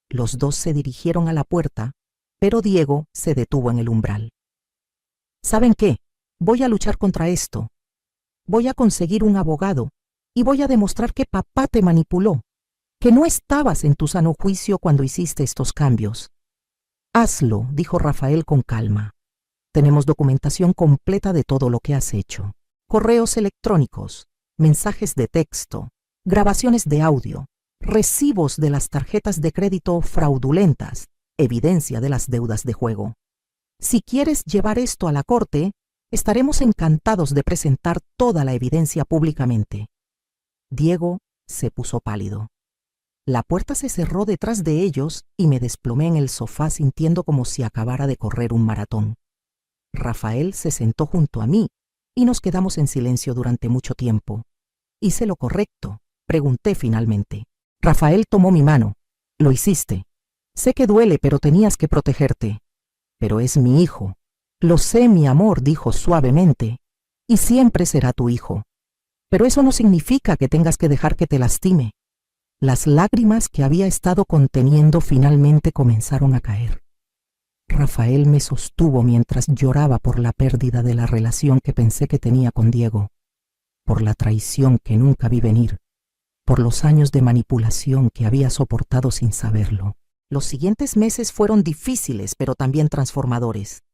Los dos se dirigieron a la puerta, pero Diego se detuvo en el umbral. ¿Saben qué? Voy a luchar contra esto. Voy a conseguir un abogado y voy a demostrar que papá te manipuló, que no estabas en tu sano juicio cuando hiciste estos cambios. Hazlo, dijo Rafael con calma. Tenemos documentación completa de todo lo que has hecho. Correos electrónicos, mensajes de texto, grabaciones de audio, recibos de las tarjetas de crédito fraudulentas, evidencia de las deudas de juego. Si quieres llevar esto a la corte, estaremos encantados de presentar toda la evidencia públicamente. Diego se puso pálido. La puerta se cerró detrás de ellos y me desplomé en el sofá sintiendo como si acabara de correr un maratón. Rafael se sentó junto a mí y nos quedamos en silencio durante mucho tiempo. ¿Hice lo correcto?, pregunté finalmente. Rafael tomó mi mano. Lo hiciste. Sé que duele, pero tenías que protegerte. Pero es mi hijo. Lo sé, mi amor, dijo suavemente, y siempre será tu hijo. Pero eso no significa que tengas que dejar que te lastime. Las lágrimas que había estado conteniendo finalmente comenzaron a caer. Rafael me sostuvo mientras lloraba por la pérdida de la relación que pensé que tenía con Diego, por la traición que nunca vi venir, por los años de manipulación que había soportado sin saberlo. Los siguientes meses fueron difíciles, pero también transformadores.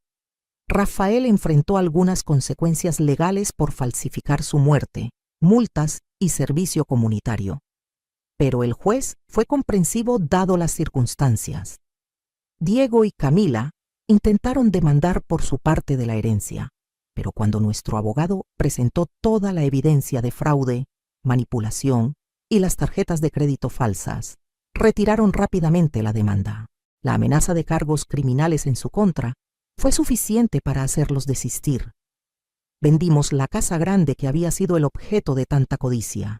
Rafael enfrentó algunas consecuencias legales por falsificar su muerte, multas y servicio comunitario. Pero el juez fue comprensivo dado las circunstancias. Diego y Camila intentaron demandar por su parte de la herencia, pero cuando nuestro abogado presentó toda la evidencia de fraude, manipulación y las tarjetas de crédito falsas, retiraron rápidamente la demanda. La amenaza de cargos criminales en su contra fue suficiente para hacerlos desistir. Vendimos la casa grande que había sido el objeto de tanta codicia.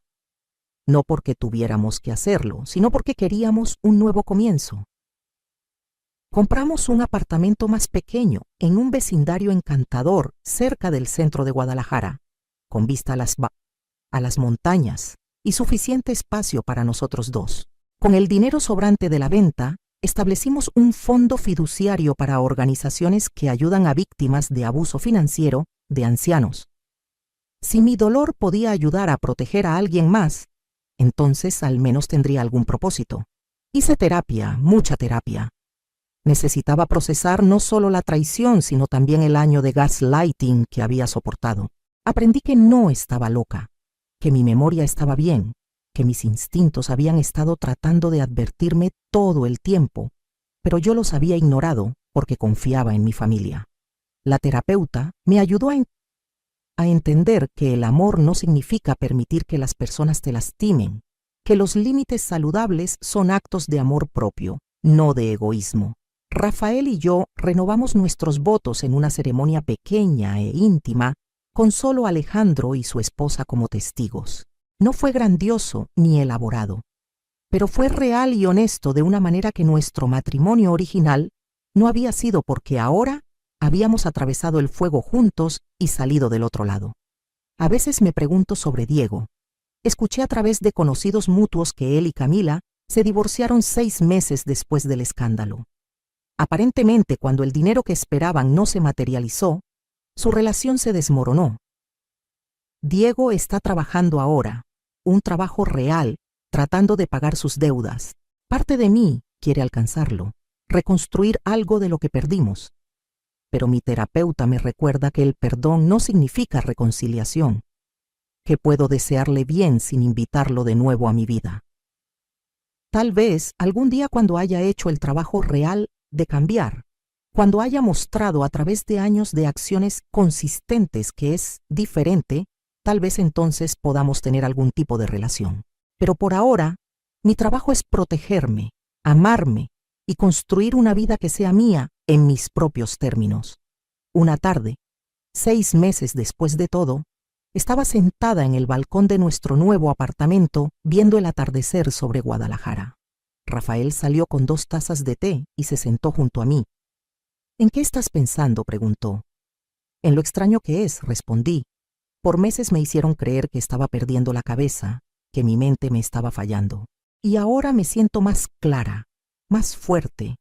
No porque tuviéramos que hacerlo, sino porque queríamos un nuevo comienzo. Compramos un apartamento más pequeño en un vecindario encantador cerca del centro de Guadalajara, con vista a las montañas y suficiente espacio para nosotros dos. Con el dinero sobrante de la venta, establecimos un fondo fiduciario para organizaciones que ayudan a víctimas de abuso financiero de ancianos. Si mi dolor podía ayudar a proteger a alguien más, entonces al menos tendría algún propósito. Hice terapia, mucha terapia. Necesitaba procesar no solo la traición, sino también el año de gaslighting que había soportado. Aprendí que no estaba loca, que mi memoria estaba bien, que mis instintos habían estado tratando de advertirme todo el tiempo, pero yo los había ignorado porque confiaba en mi familia. La terapeuta me ayudó a entender que el amor no significa permitir que las personas te lastimen, que los límites saludables son actos de amor propio, no de egoísmo. Rafael y yo renovamos nuestros votos en una ceremonia pequeña e íntima, con solo Alejandro y su esposa como testigos. No fue grandioso ni elaborado, pero fue real y honesto de una manera que nuestro matrimonio original no había sido, porque ahora habíamos atravesado el fuego juntos y salido del otro lado. A veces me pregunto sobre Diego. Escuché a través de conocidos mutuos que él y Camila se divorciaron 6 meses después del escándalo. Aparentemente, cuando el dinero que esperaban no se materializó, su relación se desmoronó. Diego está trabajando ahora, un trabajo real, tratando de pagar sus deudas. Parte de mí quiere alcanzarlo, reconstruir algo de lo que perdimos. Pero mi terapeuta me recuerda que el perdón no significa reconciliación, que puedo desearle bien sin invitarlo de nuevo a mi vida. Tal vez algún día, cuando haya hecho el trabajo real de cambiar, cuando haya mostrado a través de años de acciones consistentes que es diferente, tal vez entonces podamos tener algún tipo de relación. Pero por ahora, mi trabajo es protegerme, amarme y construir una vida que sea mía en mis propios términos. Una tarde, 6 meses después de todo, estaba sentada en el balcón de nuestro nuevo apartamento viendo el atardecer sobre Guadalajara. Rafael salió con 2 tazas de té y se sentó junto a mí. ¿En qué estás pensando?, preguntó. En lo extraño que es, respondí. Por meses me hicieron creer que estaba perdiendo la cabeza, que mi mente me estaba fallando. Y ahora me siento más clara, más fuerte,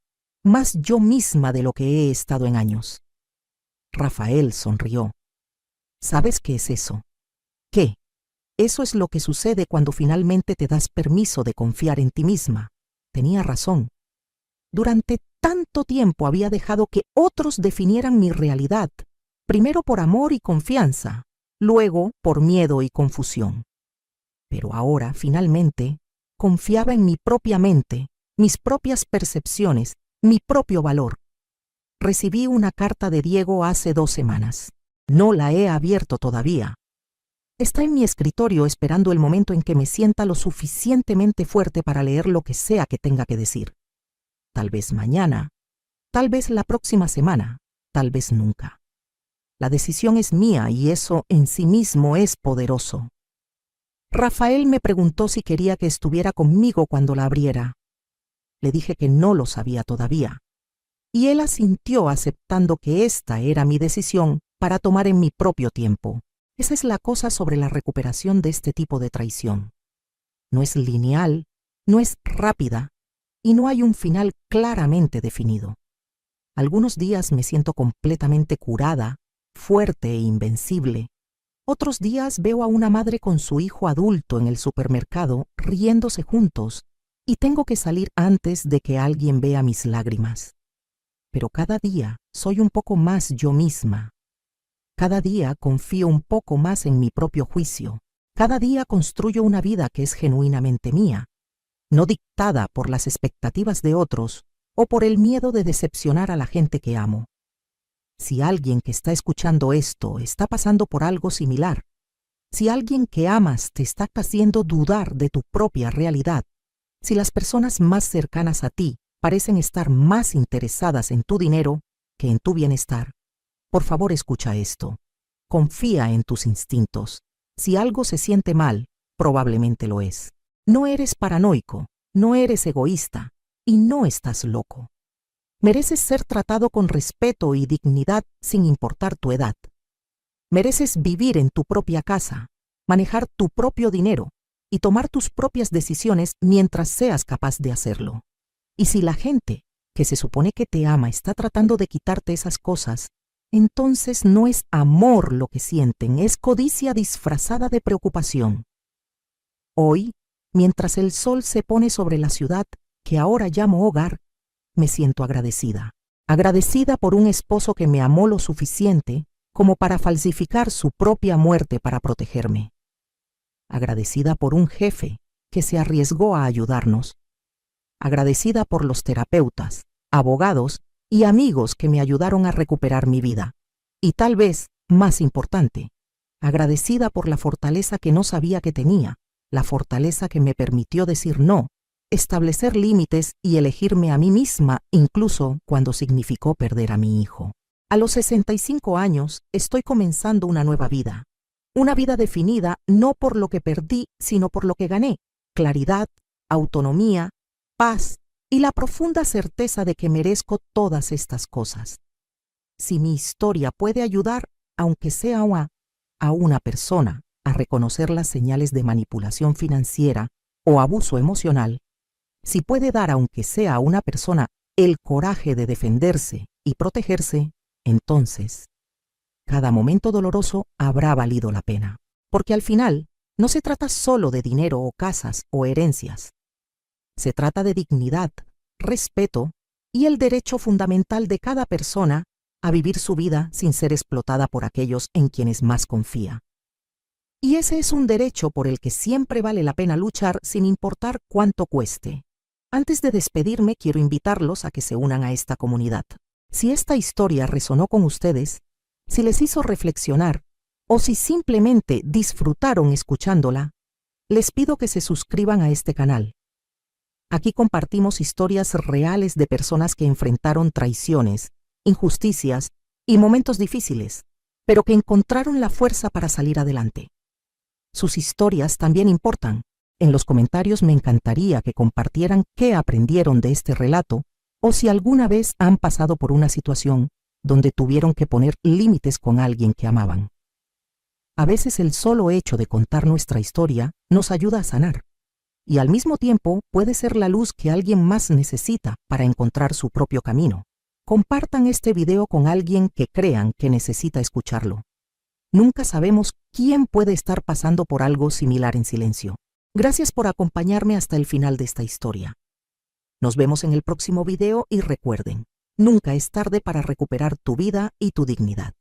más yo misma de lo que he estado en años. Rafael sonrió. ¿Sabes qué es eso? ¿Qué? Eso es lo que sucede cuando finalmente te das permiso de confiar en ti misma. Tenía razón. Durante tanto tiempo había dejado que otros definieran mi realidad, primero por amor y confianza, luego por miedo y confusión. Pero ahora, finalmente, confiaba en mi propia mente, mis propias percepciones, mi propio valor. Recibí una carta de Diego hace 2 semanas. No la he abierto todavía. Está en mi escritorio esperando el momento en que me sienta lo suficientemente fuerte para leer lo que sea que tenga que decir. Tal vez mañana, tal vez la próxima semana, tal vez nunca. La decisión es mía y eso en sí mismo es poderoso. Rafael me preguntó si quería que estuviera conmigo cuando la abriera. Le dije que no lo sabía todavía, y él asintió, aceptando que esta era mi decisión para tomar en mi propio tiempo. Esa es la cosa sobre la recuperación de este tipo de traición. No es lineal, no es rápida, y no hay un final claramente definido. Algunos días me siento completamente curada, fuerte e invencible. Otros días veo a una madre con su hijo adulto en el supermercado riéndose juntos, y tengo que salir antes de que alguien vea mis lágrimas. Pero cada día soy un poco más yo misma. Cada día confío un poco más en mi propio juicio. Cada día construyo una vida que es genuinamente mía, no dictada por las expectativas de otros o por el miedo de decepcionar a la gente que amo. Si alguien que está escuchando esto está pasando por algo similar, si alguien que amas te está haciendo dudar de tu propia realidad, si las personas más cercanas a ti parecen estar más interesadas en tu dinero que en tu bienestar, por favor, escucha esto. Confía en tus instintos. Si algo se siente mal, probablemente lo es. No eres paranoico, no eres egoísta y no estás loco. Mereces ser tratado con respeto y dignidad sin importar tu edad. Mereces vivir en tu propia casa, manejar tu propio dinero y tomar tus propias decisiones mientras seas capaz de hacerlo. Y si la gente que se supone que te ama está tratando de quitarte esas cosas, entonces no es amor lo que sienten, es codicia disfrazada de preocupación. Hoy, mientras el sol se pone sobre la ciudad que ahora llamo hogar, me siento agradecida. Agradecida por un esposo que me amó lo suficiente como para falsificar su propia muerte para protegerme. Agradecida por un jefe que se arriesgó a ayudarnos. Agradecida por los terapeutas, abogados y amigos que me ayudaron a recuperar mi vida. Y tal vez, más importante, agradecida por la fortaleza que no sabía que tenía, la fortaleza que me permitió decir no, establecer límites y elegirme a mí misma, incluso cuando significó perder a mi hijo. A los 65 años estoy comenzando una nueva vida. Una vida definida no por lo que perdí, sino por lo que gané: claridad, autonomía, paz y la profunda certeza de que merezco todas estas cosas. Si mi historia puede ayudar, aunque sea a una persona, a reconocer las señales de manipulación financiera o abuso emocional, si puede dar, aunque sea a una persona, el coraje de defenderse y protegerse, entonces cada momento doloroso habrá valido la pena. Porque al final no se trata solo de dinero o casas o herencias. Se trata de dignidad, respeto y el derecho fundamental de cada persona a vivir su vida sin ser explotada por aquellos en quienes más confía. Y ese es un derecho por el que siempre vale la pena luchar sin importar cuánto cueste. Antes de despedirme, quiero invitarlos a que se unan a esta comunidad. Si esta historia resonó con ustedes, si les hizo reflexionar o si simplemente disfrutaron escuchándola, les pido que se suscriban a este canal. Aquí compartimos historias reales de personas que enfrentaron traiciones, injusticias y momentos difíciles, pero que encontraron la fuerza para salir adelante. Sus historias también importan. En los comentarios me encantaría que compartieran qué aprendieron de este relato o si alguna vez han pasado por una situación donde tuvieron que poner límites con alguien que amaban. A veces el solo hecho de contar nuestra historia nos ayuda a sanar y al mismo tiempo puede ser la luz que alguien más necesita para encontrar su propio camino. Compartan este video con alguien que crean que necesita escucharlo. Nunca sabemos quién puede estar pasando por algo similar en silencio. Gracias por acompañarme hasta el final de esta historia. Nos vemos en el próximo video y recuerden, nunca es tarde para recuperar tu vida y tu dignidad.